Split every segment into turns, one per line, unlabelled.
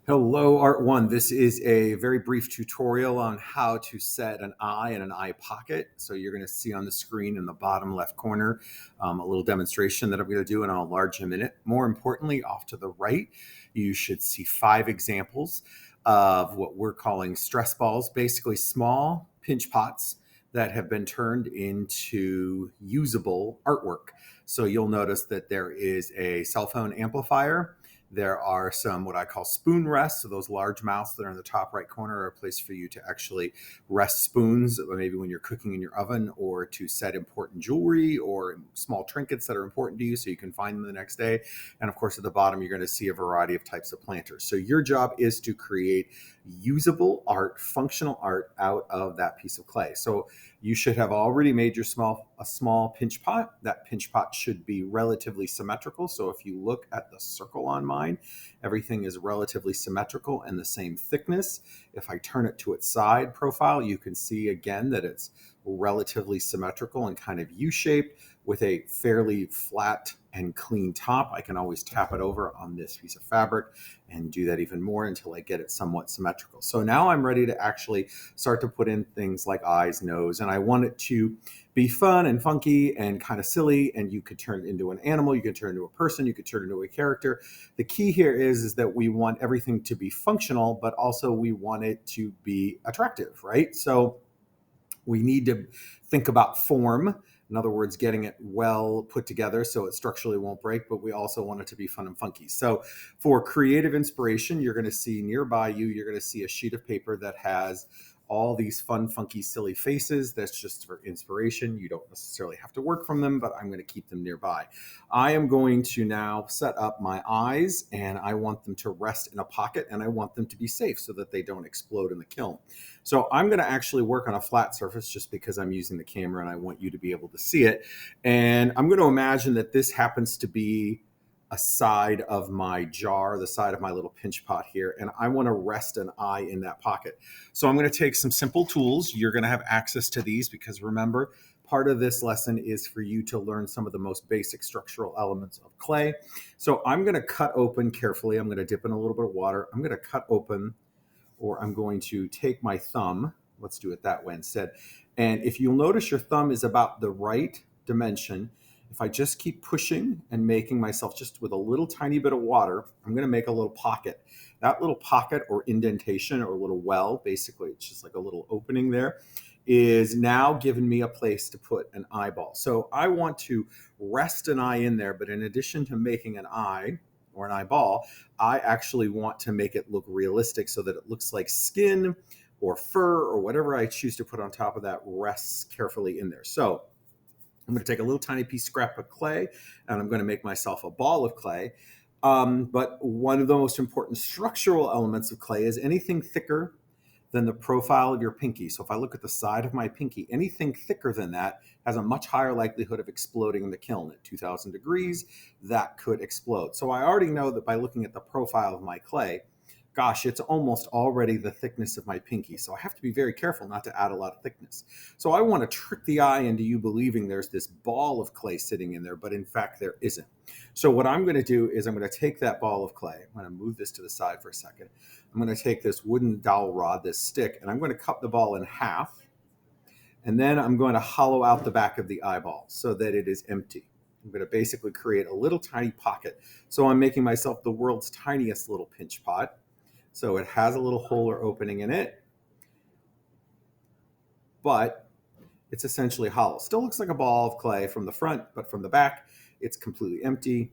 Hello, Art One. This is a very brief tutorial on how to set an eye in an eye pocket. So you're going to see on the screen in the bottom left corner a little demonstration that I'm going to do, and I'll enlarge in a minute. More importantly, off to the right, you should see 5 examples of what we're calling stress balls, basically small pinch pots that have been turned into usable artwork. So you'll notice that there is a cell phone amplifier. There are some what I call spoon rests. So those large mouths that are in the top right corner are a place for you to actually rest spoons, maybe when you're cooking in your oven, or to set important jewelry or small trinkets that are important to you so you can find them the next day. And of course, at the bottom, you're going to see a variety of types of planters. So your job is to create usable art, functional art out of that piece of clay. So you should have already made your small pinch pot. That pinch pot should be relatively symmetrical. So if you look at the circle on mine, everything is relatively symmetrical and the same thickness. If I turn it to its side profile, you can see again that it's relatively symmetrical and kind of U-shaped with a fairly flat and clean top. I can always tap it over on this piece of fabric and do that even more until I get it somewhat symmetrical. So now I'm ready to actually start to put in things like eyes, nose, and I want it to be fun and funky and kind of silly, and you could turn it into an animal, you could turn it into a person, you could turn it into a character. The key here is that we want everything to be functional, but also we want it to be attractive, right? So we need to think about form. In other words, getting it well put together so it structurally won't break, but we also want it to be fun and funky. So for creative inspiration, you're going to see nearby you, you're going to see a sheet of paper that has all these fun, funky, silly faces. That's just for inspiration. You don't necessarily have to work from them, but I'm going to keep them nearby. I am going to now set up my eyes, and I want them to rest in a pocket, and I want them to be safe so that they don't explode in the kiln. So I'm going to actually work on a flat surface just because I'm using the camera and I want you to be able to see it. And I'm going to imagine that this happens to be a side of my jar, the side of my little pinch pot here, and I want to rest an eye in that pocket. So I'm going to take some simple tools. You're going to have access to these because remember, part of this lesson is for you to learn some of the most basic structural elements of clay. So I'm going to cut open carefully. I'm going to dip in a little bit of water. I'm going to cut open, or I'm going to take my thumb. Let's do it that way instead. And if you'll notice, your thumb is about the right dimension. If I just keep pushing and making myself just with a little tiny bit of water, I'm going to make a little pocket. That little pocket or indentation or a little well, basically, it's just like a little opening there, is now giving me a place to put an eyeball. So I want to rest an eye in there, but in addition to making an eye or an eyeball, I actually want to make it look realistic so that it looks like skin or fur or whatever I choose to put on top of that rests carefully in there. So I'm going to take a little tiny piece scrap of clay and I'm going to make myself a ball of clay. But one of the most important structural elements of clay is anything thicker than the profile of your pinky. So if I look at the side of my pinky, anything thicker than that has a much higher likelihood of exploding in the kiln. At 2000 degrees, that could explode. So I already know that by looking at the profile of my clay, gosh, it's almost already the thickness of my pinky. So I have to be very careful not to add a lot of thickness. So I want to trick the eye into you believing there's this ball of clay sitting in there, but in fact there isn't. So what I'm going to do is I'm going to take that ball of clay. I'm going to move this to the side for a second. I'm going to take this wooden dowel rod, this stick, and I'm going to cut the ball in half. And then I'm going to hollow out the back of the eyeball so that it is empty. I'm going to basically create a little tiny pocket. So I'm making myself the world's tiniest little pinch pot. So it has a little hole or opening in it, but it's essentially hollow. Still looks like a ball of clay from the front, but from the back, it's completely empty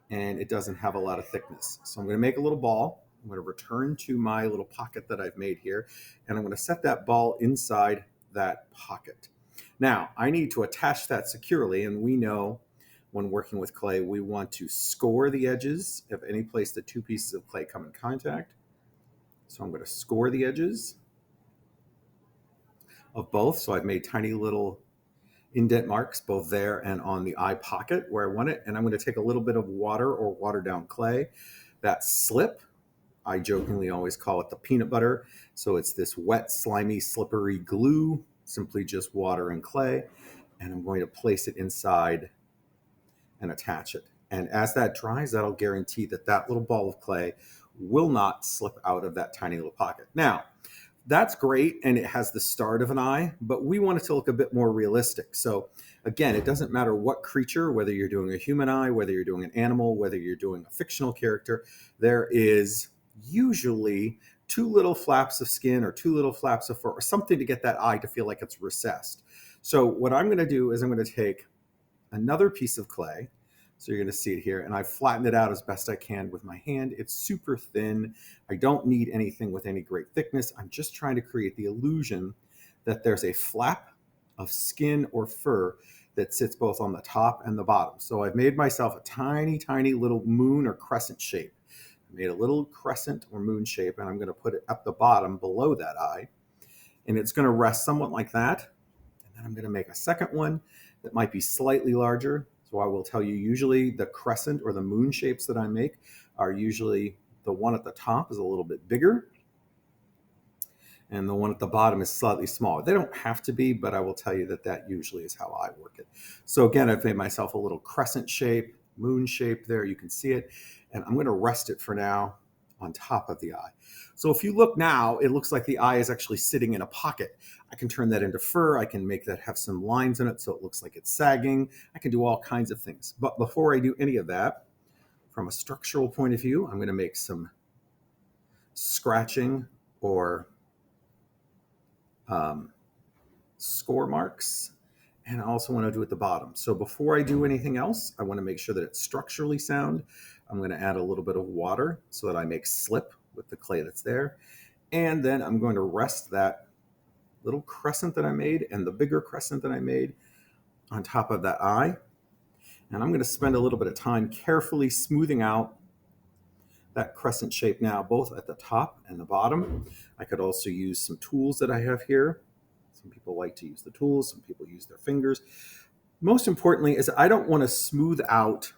and it doesn't have a lot of thickness. So I'm going to make a little ball. I'm going to return to my little pocket that I've made here, and I'm going to set that ball inside that pocket. Now, I need to attach that securely, and we know when working with clay, we want to score the edges of any place that 2 pieces of clay come in contact. So I'm going to score the edges of both. So I've made tiny little indent marks both there and on the eye pocket where I want it. And I'm going to take a little bit of water or watered down clay. That slip, I jokingly always call it the peanut butter. So it's this wet, slimy, slippery glue, simply just water and clay. And I'm going to place it inside and attach it. And as that dries, that'll guarantee that that little ball of clay will not slip out of that tiny little pocket. Now, that's great, and it has the start of an eye, but we want it to look a bit more realistic. So again, it doesn't matter what creature, whether you're doing a human eye, whether you're doing an animal, whether you're doing a fictional character, there is usually two little flaps of skin or two little flaps of fur or something to get that eye to feel like it's recessed. So what I'm going to do is I'm going to take another piece of clay. So you're going to see it here, and I've flattened it out as best I can with my hand. It's super thin. I don't need anything with any great thickness. I'm just trying to create the illusion that there's a flap of skin or fur that sits both on the top and the bottom. So I've made myself a tiny, tiny little moon or crescent shape. I made a little crescent or moon shape, and I'm going to put it at the bottom below that eye. And it's going to rest somewhat like that. And then I'm going to make a second one that might be slightly larger. So I will tell you, usually the crescent or the moon shapes that I make are usually the one at the top is a little bit bigger, and the one at the bottom is slightly smaller. They don't have to be, but I will tell you that that usually is how I work it. So again, I've made myself a little crescent shape, moon shape there. You can see it, and I'm going to rest it for now on top of the eye. So if you look now, it looks like the eye is actually sitting in a pocket. I can turn that into fur. I can make that have some lines in it so it looks like it's sagging. I can do all kinds of things. But before I do any of that, from a structural point of view, I'm going to make some scratching or score marks. And I also want to do at the bottom. So before I do anything else, I want to make sure that it's structurally sound. I'm going to add a little bit of water so that I make slip with the clay that's there. And then I'm going to rest that little crescent that I made and the bigger crescent that I made on top of that eye. And I'm going to spend a little bit of time carefully smoothing out that crescent shape now, both at the top and the bottom. I could also use some tools that I have here. Some people like to use the tools, some people use their fingers. Most importantly is I don't want to smooth out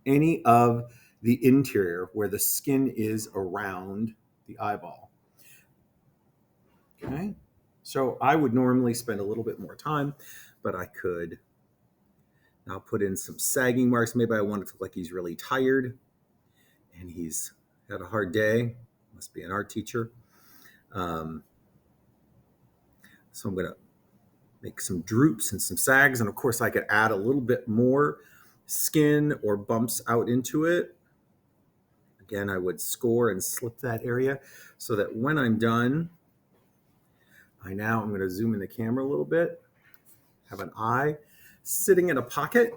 any of the interior where the skin is around the eyeball. Okay, so I would normally spend a little bit more time, but I could now put in some sagging marks. Maybe I want it to look like he's really tired and he's had a hard day. Must be an art teacher. So I'm going to make some droops and some sags. And of course, I could add a little bit more skin or bumps out into it. Again, I would score and slip that area so that when I'm done, I'm going to zoom in the camera a little bit, have an eye sitting in a pocket,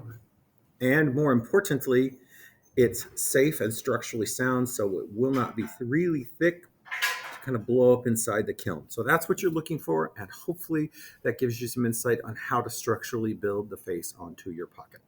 and more importantly, it's safe and structurally sound, so it will not be really thick to kind of blow up inside the kiln. So that's what you're looking for, and hopefully that gives you some insight on how to structurally build the face onto your pocket.